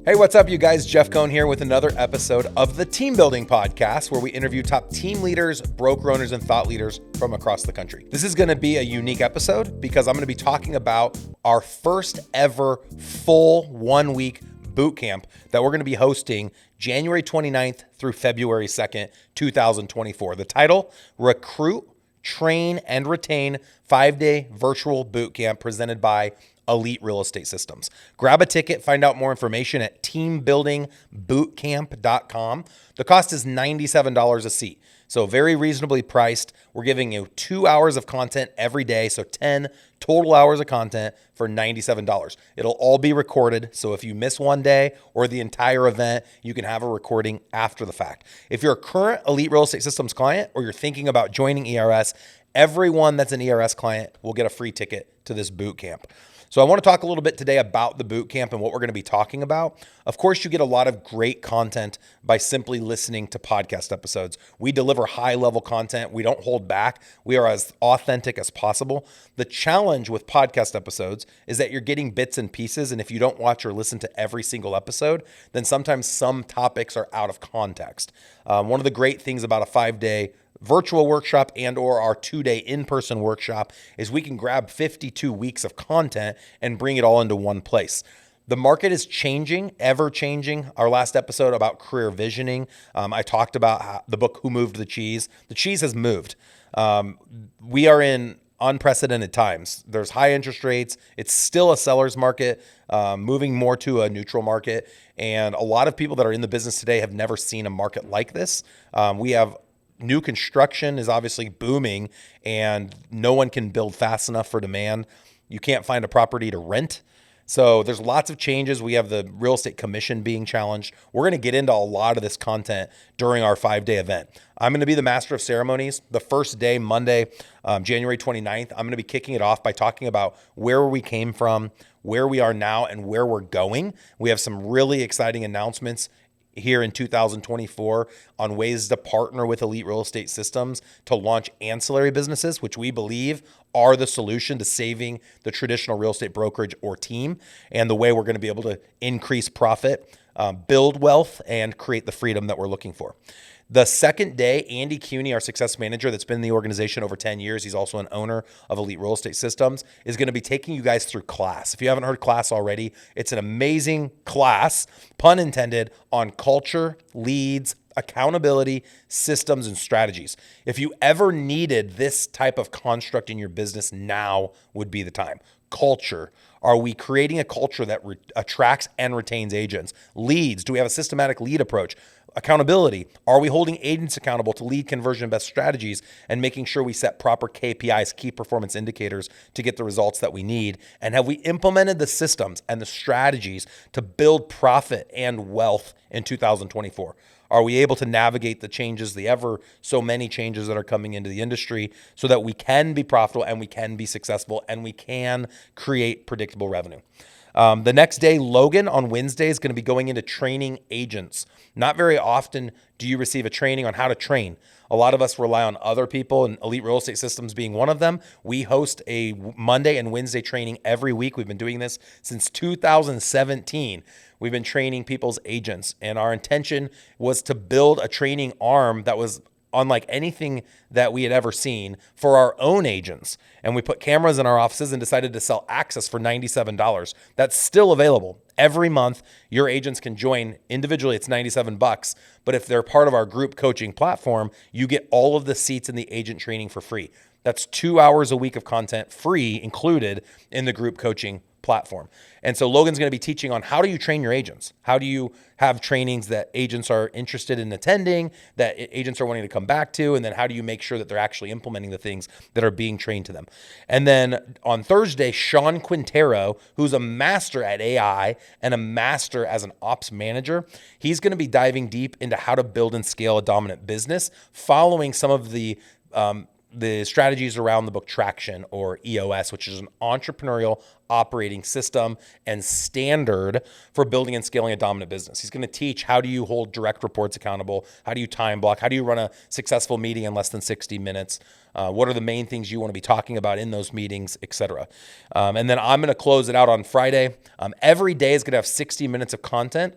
Hey, what's up, you guys? Jeff Cohn here with another episode of the Team Building Podcast, where we interview top team leaders, broker owners, and thought leaders from across the country. This is going to be a unique episode because I'm going to be talking about our first ever full 1 week boot camp that we're going to be hosting January 29th through February 2nd, 2024. The title, Recruit, Train, and Retain 5-day virtual boot camp presented by Elite Real Estate Systems. Grab a ticket, find out more information at teambuildingbootcamp.com. The cost is $97 a seat, so very reasonably priced. We're giving you 2 hours of content every day, so 10 total hours of content for $97. It'll all be recorded, so if you miss one day or the entire event, you can have a recording after the fact. If you're a current Elite Real Estate Systems client or you're thinking about joining ERS, everyone that's an ERS client will get a free ticket to this boot camp. So I want to talk a little bit today about the boot camp and what we're going to be talking about. Of course, you get a lot of great content by simply listening to podcast episodes. We deliver high-level content. We don't hold back. We are as authentic as possible. The challenge with podcast episodes is that you're getting bits and pieces, and if you don't watch or listen to every single episode, then sometimes some topics are out of context. One of the great things about a 5-day virtual workshop and or our 2-day in-person workshop is we can grab 52 weeks of content and bring it all into one place. The market is changing, ever changing. Our last episode about career visioning, I talked about the book, Who Moved the Cheese? The cheese has moved. We are in unprecedented times. There's high interest rates. It's still a seller's market, moving more to a neutral market. And a lot of people that are in the business today have never seen a market like this. We have new construction is obviously booming, and no one can build fast enough for demand. You can't find a property to rent. So there's lots of changes. We have the real estate commission being challenged. We're going to get into a lot of this content during our 5-day event. I'm going to be the master of ceremonies. The first day, Monday, January 29th, I'm going to be kicking it off by talking about where we came from, where we are now, and where we're going. We have some really exciting announcements here in 2024 on ways to partner with Elite Real Estate Systems to launch ancillary businesses, which we believe are the solution to saving the traditional real estate brokerage or team, and the way we're going to be able to increase profit, build wealth, and create the freedom that we're looking for. The second day, Andy Cuny, our success manager that's been in the organization over 10 years, he's also an owner of Elite Real Estate Systems, is going to be taking you guys through class. If you haven't heard class already, it's an amazing class, pun intended, on culture, leads, accountability, systems, and strategies. If you ever needed this type of construct in your business, now would be the time. Culture. Are we creating a culture that attracts and retains agents? Leads. Do we have a systematic lead approach? Accountability. Are we holding agents accountable to lead conversion best strategies and making sure we set proper KPIs, key performance indicators, to get the results that we need? And have we implemented the systems and the strategies to build profit and wealth in 2024? Are we able to navigate the changes, the ever so many changes that are coming into the industry, so that we can be profitable and we can be successful and we can create predictable revenue? The next day, Logan, on Wednesday, is going to be going into training agents. Not very often do you receive a training on how to train. A lot of us rely on other people, and Elite Real Estate Systems being one of them. We host a Monday and Wednesday training every week. We've been doing this since 2017. We've been training people's agents, and our intention was to build a training arm that was unlike anything that we had ever seen for our own agents. And we put cameras in our offices and decided to sell access for $97. That's still available. Every month, your agents can join individually. It's $97. But if they're part of our group coaching platform, you get all of the seats in the agent training for free. That's 2 hours a week of content free included in the group coaching platform. And so Logan's going to be teaching on how do you train your agents? How do you have trainings that agents are interested in attending, that agents are wanting to come back to? And then how do you make sure that they're actually implementing the things that are being trained to them? And then on Thursday, Sean Quintero, who's a master at AI and a master as an ops manager, he's going to be diving deep into how to build and scale a dominant business, following some of the the strategies around the book Traction, or EOS, which is an entrepreneurial operating system and standard for building and scaling a dominant business. He's going to teach how do you hold direct reports accountable, how do you time block, how do you run a successful meeting in less than 60 minutes, what are the main things you want to be talking about in those meetings, etc. And then I'm going to close it out on Friday. Every day is going to have 60 minutes of content.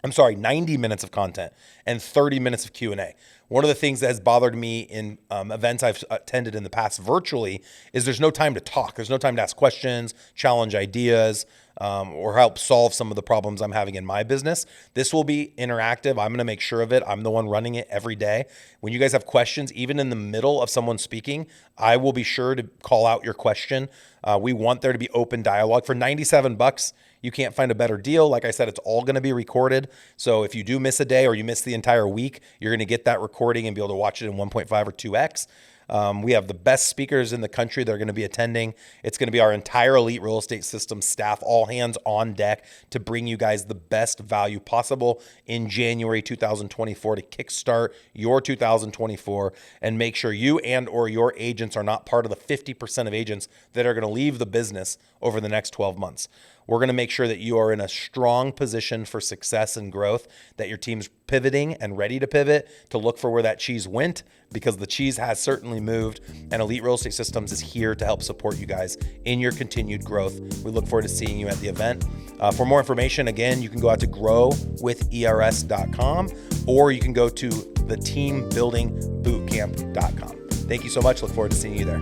90 minutes of content and 30 minutes of Q&A. One of the things that has bothered me in events I've attended in the past virtually is there's no time to talk. There's no time to ask questions, challenge ideas, or help solve some of the problems I'm having in my business. This will be interactive. I'm going to make sure of it. I'm the one running it every day. When you guys have questions, even in the middle of someone speaking, I will be sure to call out your question. We want there to be open dialogue. For $97, you can't find a better deal. Like I said, it's all going to be recorded. So if you do miss a day or you miss the entire week, you're going to get that recording and be able to watch it in 1.5 or 2x. We have the best speakers in the country that are going to be attending. It's going to be our entire Elite Real Estate System staff, all hands on deck to bring you guys the best value possible in January 2024 to kickstart your 2024 and make sure you and or your agents are not part of the 50% of agents that are going to leave the business over the next 12 months. We're going to make sure that you are in a strong position for success and growth, that your team's pivoting and ready to pivot to look for where that cheese went, because the cheese has certainly moved, and Elite Real Estate Systems is here to help support you guys in your continued growth. We look forward to seeing you at the event. For more information, again, you can go out to growwithers.com, or you can go to the teambuildingbootcamp.com. Thank you so much. Look forward to seeing you there.